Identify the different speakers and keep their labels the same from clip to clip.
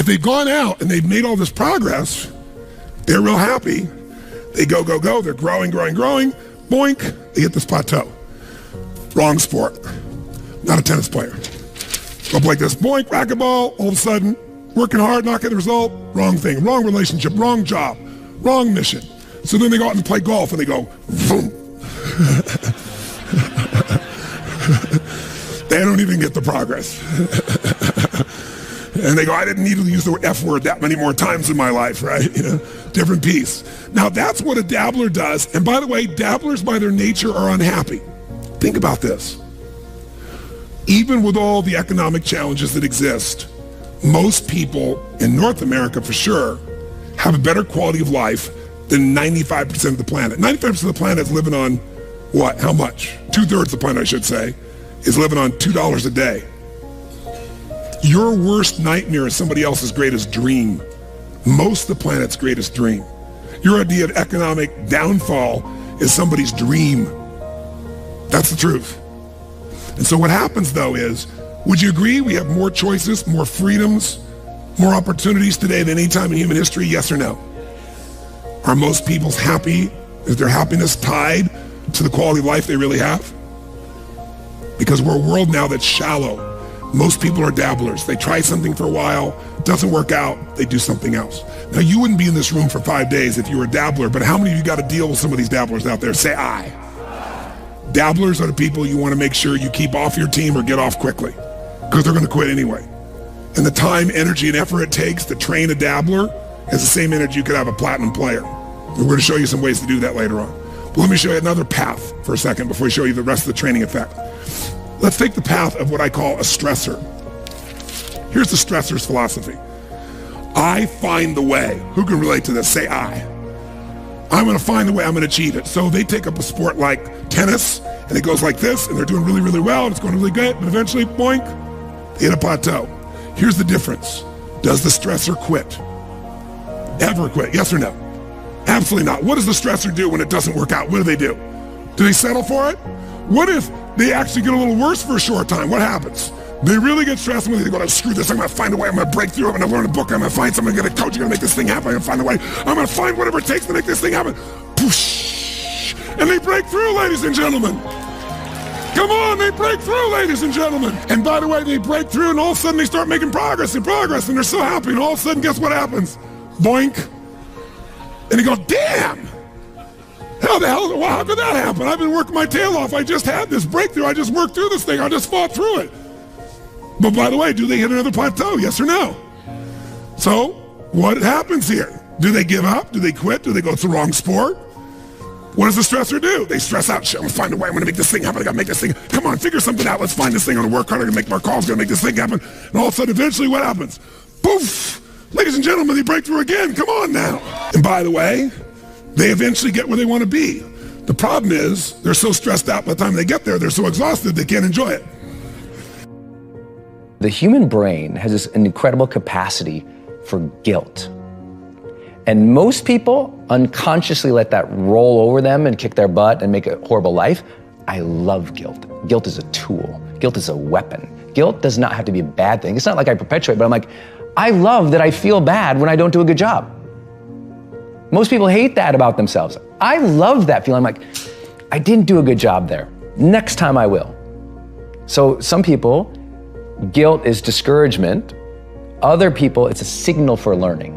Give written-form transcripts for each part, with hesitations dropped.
Speaker 1: If they've gone out and they've made all this progress, they're real happy. They go, go, go. They're growing, growing, growing. Boink, they hit this plateau. Wrong sport. Not a tennis player. Go up like this. Boink, racquetball. All of a sudden, working hard, not getting the result. Wrong thing. Wrong relationship. Wrong job. Wrong mission. So then they go out and play golf and they go, boom. They don't even get the progress. And they go, I didn't need to use the F word that many more times in my life, right? You know, different piece. Now that's what a dabbler does. And by the way, dabblers by their nature are unhappy. Think about this. Even with all the economic challenges that exist, most people in North America for sure have a better quality of life than 95% of the planet. 95% of the planet is living on what? How much? 2/3 of the planet, I should say, is living on $2 a day. Your worst nightmare is somebody else's greatest dream. Most of the planet's greatest dream. Your idea of economic downfall is somebody's dream. That's the truth. And so what happens though is, would you agree we have more choices, more freedoms, more opportunities today than any time in human history, yes or no? Are most people's happy? Is their happiness tied to the quality of life they really have? Because we're a world now that's shallow. Most people are dabblers. They try something for a while, doesn't work out, they do something else. Now you wouldn't be in this room for 5 days if you were a dabbler, but how many of you got to deal with some of these dabblers out there? Say I. Dabblers are the people you want to make sure you keep off your team or get off quickly, because they're going to quit anyway. And the time, energy, and effort it takes to train a dabbler is the same energy you could have a platinum player. And we're going to show you some ways to do that later on. But let me show you another path for a second before we show you the rest of the training effect. Let's take the path of what I call a stressor. Here's the stressor's philosophy. I find the way. Who can relate to this? Say I. I'm going to find the way, I'm going to achieve it. So they take up a sport like tennis, and it goes like this, and they're doing really, really well, and it's going really good, but eventually, boink, they hit a plateau. Here's the difference. Does the stressor quit? Ever quit? Yes or no? Absolutely not. What does the stressor do when it doesn't work out? What do? Do they settle for it? What if they actually get a little worse for a short time? What happens? They really get stressed and they go, screw this, I'm going to find a way, I'm going to break through, I'm going to learn a book, I'm going to find someone, I'm going to get a coach, I'm going to make this thing happen, I'm going to find a way, I'm going to find whatever it takes to make this thing happen. Poosh! And they break through, ladies and gentlemen. Come on, they break through, ladies and gentlemen. And by the way, they break through and all of a sudden they start making progress and they're so happy, and all of a sudden, guess what happens? Boink. And you go, damn! How could that happen? I've been working my tail off. I just had this breakthrough. I just worked through this thing. I just fought through it. But by the way, do they hit another plateau? Yes or no? So what happens here? Do they give up? Do they quit? Do they go, it's the wrong sport? What does the stressor do? They stress out. Shit, I'm gonna find a way. I'm gonna make this thing happen. I gotta make this thing. Come on, figure something out. Let's find this thing. I'm gonna work hard. I'm gonna make more calls. I'm gonna make this thing happen. And all of a sudden, eventually, what happens? Poof! Ladies and gentlemen, they break through again. Come on now. And by the way, they eventually get where they want to be. The problem is they're so stressed out by the time they get there, they're so exhausted they can't enjoy it.
Speaker 2: The human brain has this incredible capacity for guilt. And most people unconsciously let that roll over them and kick their butt and make a horrible life. I love guilt. Guilt is a tool. Guilt is a weapon. Guilt does not have to be a bad thing. It's not like I perpetuate, but I'm like, I love that I feel bad when I don't do a good job. Most people hate that about themselves. I love that feeling. I'm like, I didn't do a good job there. Next time I will. So some people, guilt is discouragement. Other people, it's a signal for learning.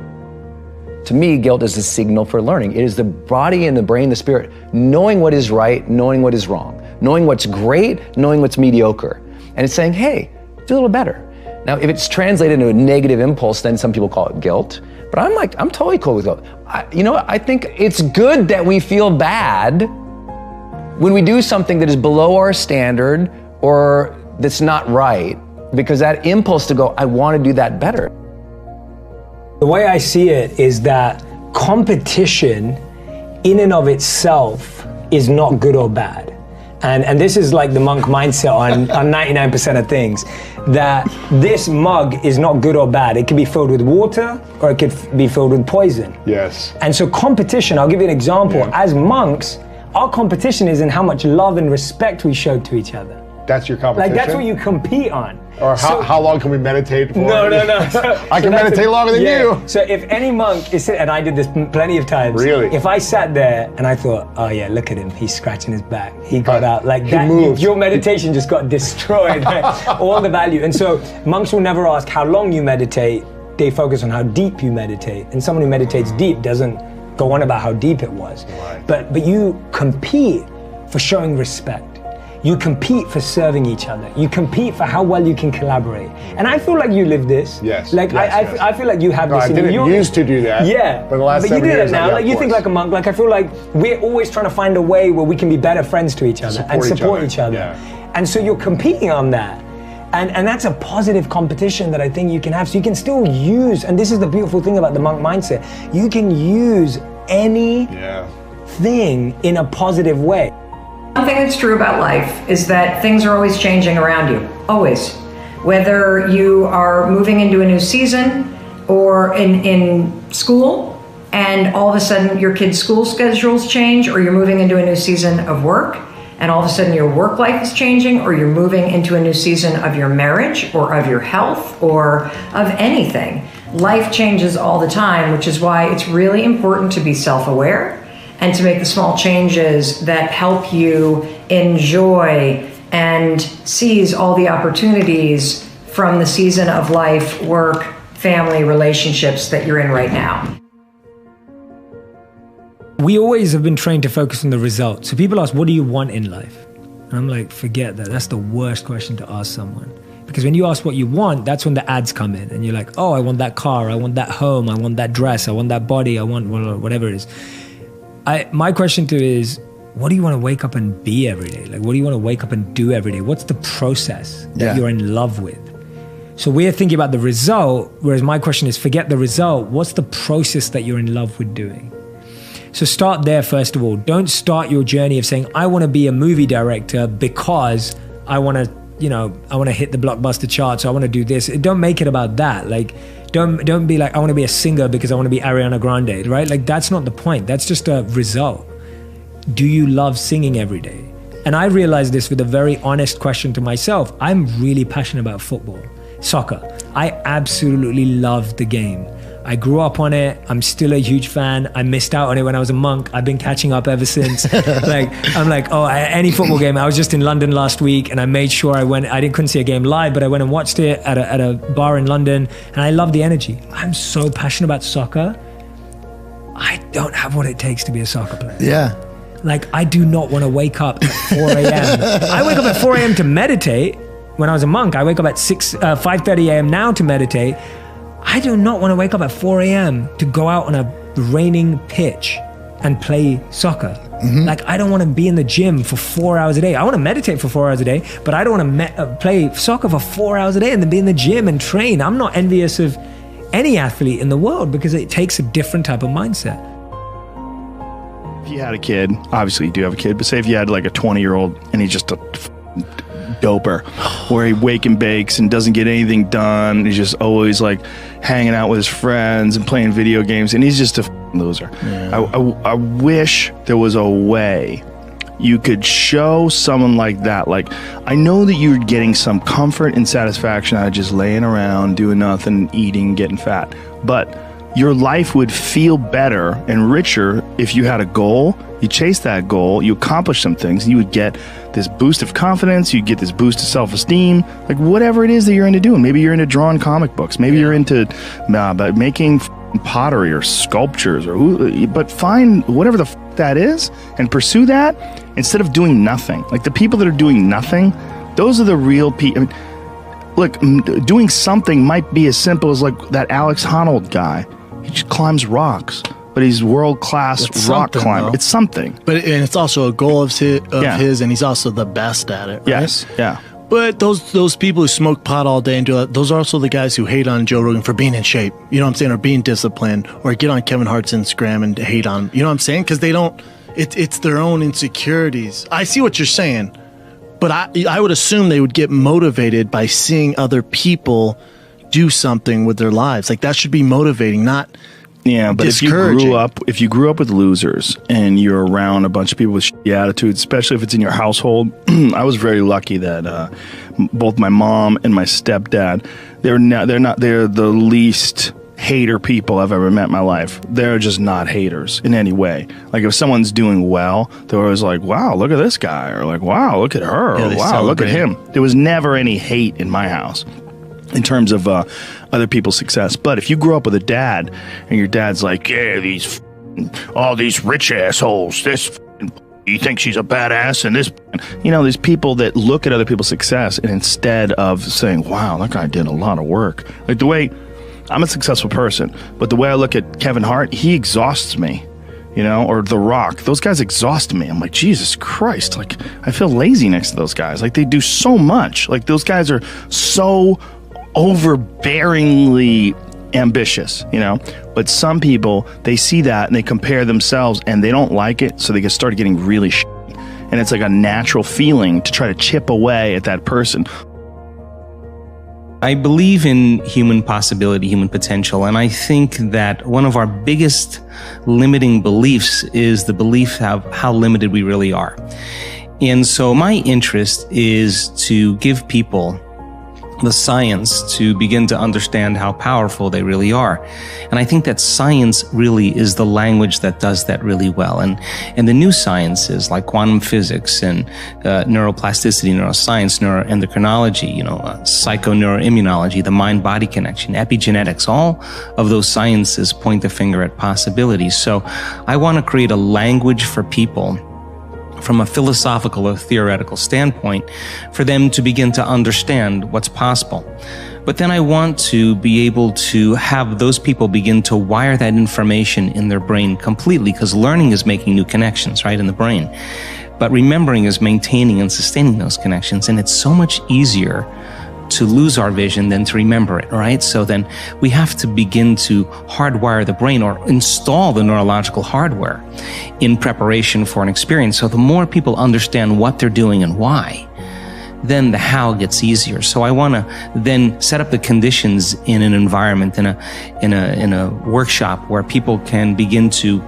Speaker 2: To me, guilt is a signal for learning. It is the body and the brain, the spirit, knowing what is right, knowing what is wrong, knowing what's great, knowing what's mediocre. And it's saying, hey, do a little better. Now, if it's translated into a negative impulse, then some people call it guilt. But I'm totally cool with guilt. I think it's good that we feel bad when we do something that is below our standard or that's not right, because that impulse to go, I want to do that better.
Speaker 3: The way I see it is that competition in and of itself is not good or bad. And this is like the monk mindset on 99% of things, that this mug is not good or bad. It can be filled with water or it could be filled with poison.
Speaker 4: Yes.
Speaker 3: And so competition, I'll give you an example. Yeah. As monks, our competition is in how much love and respect we show to each other.
Speaker 4: That's your competition?
Speaker 3: Like that's what you compete on.
Speaker 4: Or how long can we meditate for?
Speaker 3: No.
Speaker 4: I can meditate longer than you.
Speaker 3: So if any monk is, and I did this plenty of times.
Speaker 4: Really?
Speaker 3: If I sat there and I thought, oh yeah, look at him, he's scratching his back. He got out like that.
Speaker 4: Moved.
Speaker 3: Your meditation just got destroyed. Right? All the value. And so monks will never ask how long you meditate. They focus on how deep you meditate. And someone who meditates deep doesn't go on about how deep it was.
Speaker 4: Right.
Speaker 3: But you compete for showing respect. You compete for serving each other. You compete for how well you can collaborate. And I feel like you live this.
Speaker 4: Yes.
Speaker 3: Like
Speaker 4: yes.
Speaker 3: I feel like you have this.
Speaker 4: I didn't used to do that.
Speaker 3: Yeah.
Speaker 4: For the last 7
Speaker 3: you do
Speaker 4: years.
Speaker 3: it now. Like you think like a monk. Like I feel like we're always trying to find a way where we can be better friends to each other and support each other.
Speaker 4: Yeah.
Speaker 3: And so you're competing on that. And that's a positive competition that I think you can have. So you can still use, and this is the beautiful thing about the monk mindset, you can use any thing in a positive way.
Speaker 5: One thing that's true about life is that things are always changing around you, always. Whether you are moving into a new season or in school, and all of a sudden your kids' school schedules change, or you're moving into a new season of work, and all of a sudden your work life is changing, or you're moving into a new season of your marriage or of your health or of anything. Life changes all the time, which is why it's really important to be self-aware and to make the small changes that help you enjoy and seize all the opportunities from the season of life, work, family, relationships that you're in right now.
Speaker 3: We always have been trained to focus on the result. So people ask, what do you want in life? And I'm like, forget that. That's the worst question to ask someone. Because when you ask what you want, that's when the ads come in. And you're like, oh, I want that car, I want that home, I want that dress, I want that body, I want whatever it is. My question to you is, what do you want to wake up and be every day? Like, what do you want to wake up and do every day? What's the process that you're in love with? So we're thinking about the result, whereas my question is, forget the result. What's the process that you're in love with doing? So start there, first of all. Don't start your journey of saying, I want to be a movie director because I want to hit the blockbuster charts. So I want to do this. Don't make it about that. Like, don't be like, I want to be a singer because I want to be Ariana Grande, right? Like, that's not the point. That's just a result. Do you love singing every day? And I realized this with a very honest question to myself. I'm really passionate about football, soccer. I absolutely love the game. I grew up on it. I'm still a huge fan. I missed out on it when I was a monk. I've been catching up ever since. Any football game. I was just in London last week and I made sure I went. Couldn't see a game live, but I went and watched it at a bar in London, and I love the energy. I'm so passionate about soccer. I don't have what it takes to be a soccer player.
Speaker 6: Yeah.
Speaker 3: Like, I do not want to wake up at 4 a.m. I wake up at 4 a.m. to meditate. When I was a monk, I wake up at 5:30 a.m. now to meditate. I do not want to wake up at 4 a.m. to go out on a raining pitch and play soccer. Mm-hmm. Like, I don't want to be in the gym for 4 hours a day. I want to meditate for 4 hours a day, but I don't want to play soccer for 4 hours a day and then be in the gym and train. I'm not envious of any athlete in the world because it takes a different type of mindset.
Speaker 7: If you had a kid, obviously you do have a kid, but say if you had like a 20-year-old and he's just a doper, where he wake and bakes and doesn't get anything done. He's just always like hanging out with his friends and playing video games, and he's just a loser. Yeah. I wish there was a way you could show someone like that. Like, I know that you're getting some comfort and satisfaction out of just laying around, doing nothing, eating, getting fat, but your life would feel better and richer if you had a goal, you chase that goal, you accomplish some things, and you would get this boost of confidence, you get this boost of self-esteem, like whatever it is that you're into doing. Maybe you're into drawing comic books, maybe you're into making pottery or sculptures, but find whatever the that is and pursue that instead of doing nothing. Like, the people that are doing nothing, those are the real people. I mean, look, doing something might be as simple as like that Alex Honnold guy. He just climbs rocks, but he's world-class rock climber. It's something.
Speaker 6: And it's also a goal of his, and he's also the best at it, right?
Speaker 7: Yes, yeah.
Speaker 6: But those people who smoke pot all day and do that, those are also the guys who hate on Joe Rogan for being in shape, you know what I'm saying, or being disciplined, or get on Kevin Hart's Instagram and hate on him, you know what I'm saying? Because they don't, it's their own insecurities. I see what you're saying, but I would assume they would get motivated by seeing other people do something with their lives. Like, that should be motivating, not
Speaker 7: but if you grew up with losers and you're around a bunch of people with shitty attitudes, especially if it's in your household, I was very lucky that both my mom and my stepdad, they're the least hater people I've ever met in my life. They're just not haters in any way. Like if someone's doing well, they're always like, wow, look at this guy, or like, wow, look at her, or wow, look at him. There was never any hate in my house in terms of other people's success. But if you grew up with a dad and your dad's like, yeah, all these rich assholes, this you think she's a badass, and this, there's people that look at other people's success, and instead of saying, wow, that guy did a lot of work, like the way I'm a successful person, but the way I look at Kevin Hart, he exhausts me, or The Rock, those guys exhaust me. I'm like, Jesus Christ, like I feel lazy next to those guys. Like they do so much. Like those guys are so overbearingly ambitious, but some people, they see that and they compare themselves and they don't like it, so they start getting really shitty. And it's like a natural feeling to try to chip away at that person.
Speaker 8: I believe in human possibility, human potential, and I think that one of our biggest limiting beliefs is the belief of how limited we really are. And so my interest is to give people the science to begin to understand how powerful they really are. And I think that science really is the language that does that really well. And the new sciences like quantum physics and neuroplasticity, neuroscience, neuroendocrinology, psychoneuroimmunology, the mind-body connection, epigenetics, all of those sciences point the finger at possibilities. So I want to create a language for people from a philosophical or theoretical standpoint for them to begin to understand what's possible. But then I want to be able to have those people begin to wire that information in their brain completely, because learning is making new connections, right, in the brain. But remembering is maintaining and sustaining those connections. And it's so much easier to lose our vision than to remember it, right? So then we have to begin to hardwire the brain or install the neurological hardware in preparation for an experience. So the more people understand what they're doing and why, then the how gets easier. So I want to then set up the conditions in an environment, in a workshop where people can begin to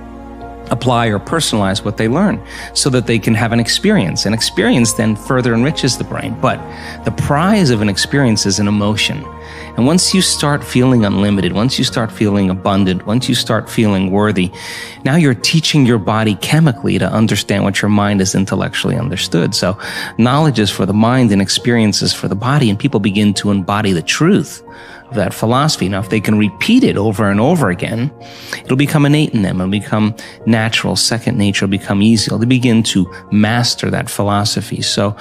Speaker 8: apply or personalize what they learn so that they can have an experience. An experience then further enriches the brain. But the prize of an experience is an emotion. And once you start feeling unlimited, once you start feeling abundant, once you start feeling worthy, now you're teaching your body chemically to understand what your mind has intellectually understood. So knowledge is for the mind and experience is for the body, and people begin to embody the truth of that philosophy. Now, if they can repeat it over and over again, it'll become innate in them. It'll become natural, second nature, will become easy. They'll begin to master that philosophy. So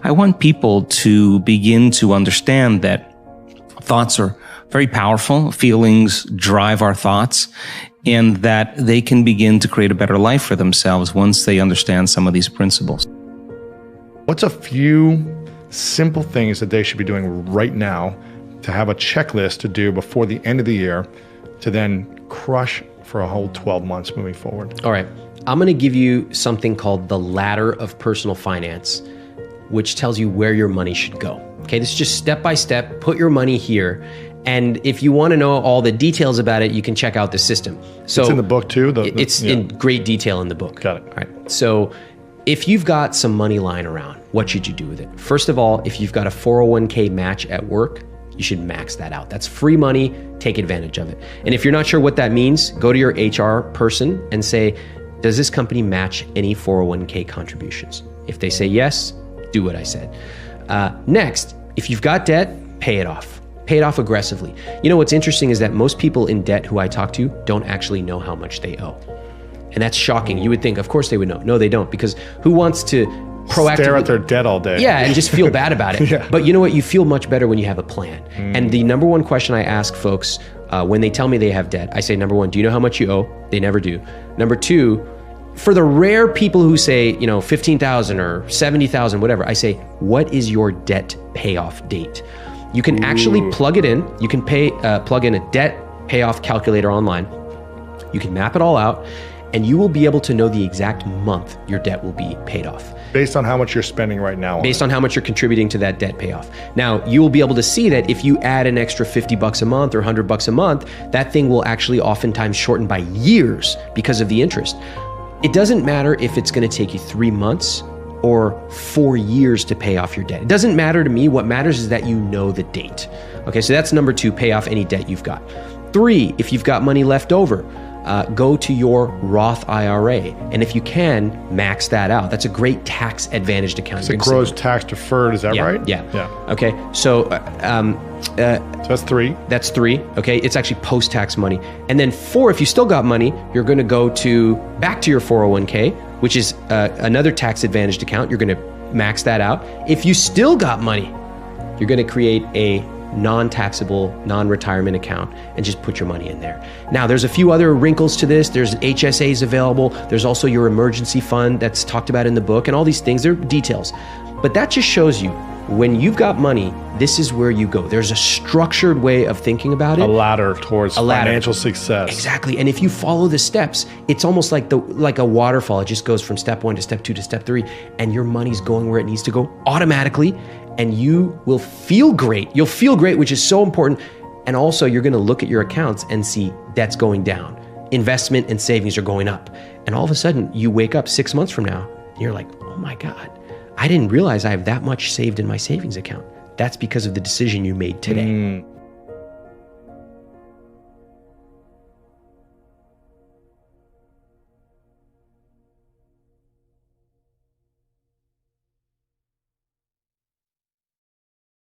Speaker 8: I want people to begin to understand that thoughts are very powerful. Feelings drive our thoughts, and that they can begin to create a better life for themselves once they understand some of these principles.
Speaker 4: What's a few simple things that they should be doing right now to have a checklist to do before the end of the year to then crush for a whole 12 months moving forward?
Speaker 9: All right. I'm going to give you something called the ladder of personal finance, which tells you where your money should go. Okay, this is just step by step, put your money here. And if you want to know all the details about it, you can check out the system. So
Speaker 4: it's in the book too?
Speaker 9: It's in great detail in the book.
Speaker 4: Got it.
Speaker 9: All right. So if you've got some money lying around, what should you do with it? First of all, if you've got a 401k match at work, you should max that out. That's free money. Take advantage of it. And if you're not sure what that means, go to your HR person and say, does this company match any 401k contributions? If they say yes, do what I said. Next, if you've got debt, pay it off. Pay it off aggressively. You know, what's interesting is that most people in debt who I talk to don't actually know how much they owe. And that's shocking. You would think, of course they would know. No, they don't, because who wants to proactively
Speaker 4: stare at their debt all day?
Speaker 9: Yeah, and just feel bad about it.
Speaker 4: Yeah.
Speaker 9: But you know what? You feel much better when you have a plan. And the number one question I ask folks when they tell me they have debt, I say, number one, do you know how much you owe? They never do. Number two, for the rare people who say, you know, 15,000 or 70,000, whatever, I say, what is your debt payoff date? You can actually plug it in. You can plug in a debt payoff calculator online. You can map it all out, and you will be able to know the exact month your debt will be paid off.
Speaker 4: Based on how much you're spending right now.
Speaker 9: Based on how much you're contributing to that debt payoff. Now, you will be able to see that if you add an extra $50 a month or $100 a month, that thing will actually oftentimes shorten by years because of the interest. It doesn't matter if it's going to take you 3 months or 4 years to pay off your debt. It doesn't matter to me. What matters is that you know the date. Okay, so that's number 2, pay off any debt you've got. 3, if you've got money left over, go to your Roth IRA. And if you can, max that out. That's a great tax advantaged account.
Speaker 4: It grows tax deferred, is that right?
Speaker 9: Yeah.
Speaker 4: Yeah.
Speaker 9: Okay, so
Speaker 4: So that's 3.
Speaker 9: that's 3. Okay, it's actually post-tax money. And then 4, if you still got money, you're going to go back to your 401k, which is another tax advantaged account. You're going to max that out. If you still got money, you're going to create a non-taxable, non-retirement account and just put your money in there. Now, there's a few other wrinkles to this. There's HSAs available. There's also your emergency fund that's talked about in the book, and all these things. They're details. But that just shows you, when you've got money, this is where you go. There's a structured way of thinking about it.
Speaker 4: A ladder towards financial success.
Speaker 9: Exactly. And if you follow the steps, it's almost like a waterfall. It just goes from step 1 to step 2 to step 3, and your money's going where it needs to go automatically, and you will feel great. You'll feel great, which is so important. And also, you're going to look at your accounts and see debt's going down. Investment and savings are going up. And all of a sudden, you wake up 6 months from now, and you're like, oh my God, I didn't realize I have that much saved in my savings account. That's because of the decision you made today.